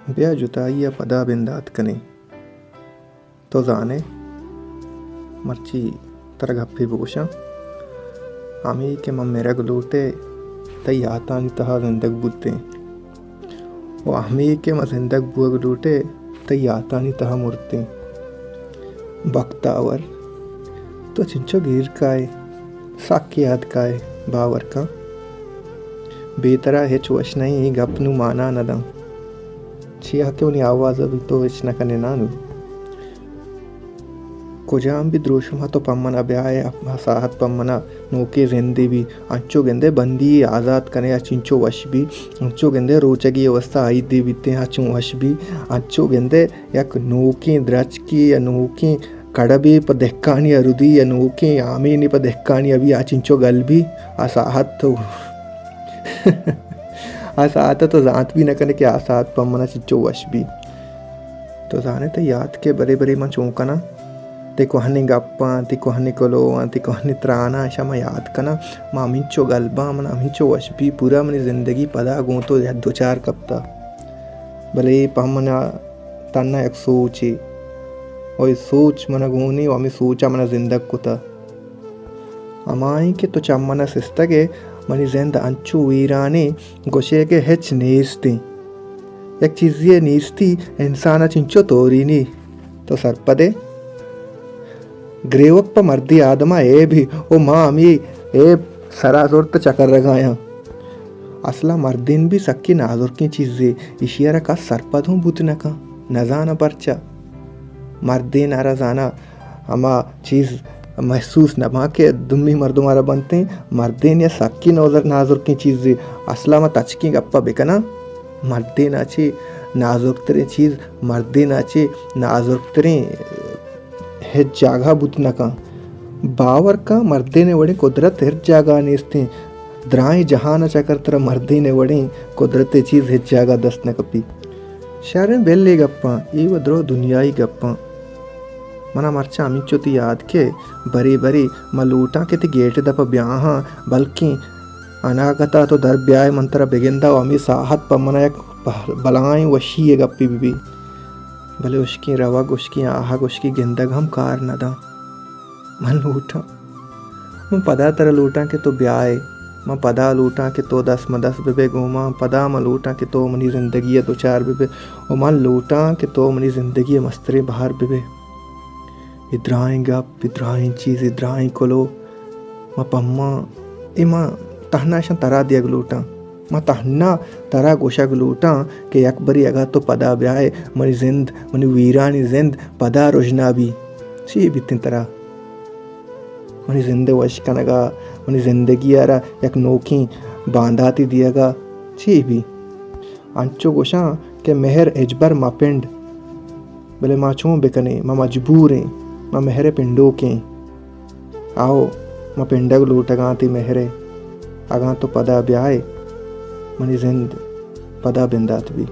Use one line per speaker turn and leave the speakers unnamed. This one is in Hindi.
ब्या जुताई पदा बिंदात कने तो जाने मर्ची तरगप्पी बुगुशा आमी के मम्मेरा गलूटे तई आतानी तहा जिंदग बुद्ते ओ आमी के म जिंदग बुग लूटे तई आतानी तहा मुर्ते बक्तावर तो चिंचो गिर काय साक्की याद काय बावर का बेतरा है चुवश नहीं गपनु माना नदा छिया क्यों नहीं आवाज अभी तो विचना कने नानु कुजाम भी द्रोशमा तो पम्मना ब्याय साहत पम्मना नोके जिंदे भी अंचो गेंदे बंदी आज़ाद कने चिंचो वश भी अंचो गेंदे रोचगी अवस्था आई दे बीते अचो वश भी अंचो गेंदे यक नोके द्रच की या नोके कड़बी प देक्कानी अरुदी या नोके आमीनी प देक्कानी अभी चिंचो गल भी आसाहत तो आसाहत तो जात भी न कने के आसाहत पम्मना चिंचो वश भी तो जाने तो याद के बड़े बड़े मां चौंकना तिको हनी गप्पा तिको हनी कलोवा तिको हनी त्राना ऐसा मैं याद कना माँ मिंचो गलबा मन मिंचो वश भी पूरा मनी जिंदगी पदा गो तो या दो चार कप्ता भले पमना तन्ना एक सोची और सोच मन गोनी और मैं सोचा मन जिंदग कुता अमाई के तो चम्मना सिस्तगे मनी जिंद अंचु वीरानी गोशे के हेच नीस्ती एक चीज़ ये नीस्ती इंसाना चिंचो तोरी नी तो सरपदे ग्रेवक पर मर्दी आदमा ए भी ओ माँ अमी ए सरासुर तो चकर रगाया असला मर्दिन भी सक्की नाजुर की चीज़ें इशियारा का सरपद हूँ बुतना का नजाना परचा मर्दी नारा जाना अमा चीज़ महसूस नमा के दुम्मी मर्दों मारा बनते हैं मर्दे ने सक्की नाजुर की चीज़ें असला में तचकी गप्पा बेकना मर्दे नाची नाजुक तरे चीज़ मर्दे नाची नाजुक तरे है जागा बुतना का बावर का मर्दे ने वड़ी कुदरत है जागा नेस्ते द्राई जहान चकर तरह मर्दे ने वड़ी कुदरत चीज़ है जागा दस्त न कपी शहर में बेल्ले गप्पा ये वद्रो दुनियाई गप्पा मना मर्चा अमिचो ती याद के बरी बरी मलूटा के ती गेट दप ब्याह बल्कि अनागता तो दर ब्याय मंत्र बेगिंदा अमी साहत पमना एक बलाएं वशी ये गप्पी भी भले उसकी रवग उसकी आहग उसकी गिंदग हम कार नदा मन लूटा मैं पदा तरह लूटा के तो ब्याय मैं पदा लूटा के तो 10 बेबे घूमा पदा मैं लूटा के तो मनी जिंदगी है 2-4 बेबे और मन लूटा के तो मनी जिंदगी है मस्तरे बाहर बेबे इधराएं गप इधराएं चीज़ इधराएं कोलो मैं पम्मा इमा तहना ऐसा तरा दिया लूटा माँ तहन्ना तरा गोशा गलूटा के अकबरी अगा तो पदा ब्याय मनी जिंद मनी वीरानी जिंद पदा रोजना भी सी बितिन तरह मनी जिंदे वश कनगा मनी जिंदगी यारा एक नोकी बांधाती दियागा सी भी अंचो गोशा के मेहर एजबर मा पिंड बोले माँ चूँ बेकने माँ मजबूर हैं माँ मेहरे पिंडों के आओ माँ पिंडा गलूट अगाती मेहरे अगा तो पदा ब्याय मनी जिंद पदा बिंदात भी।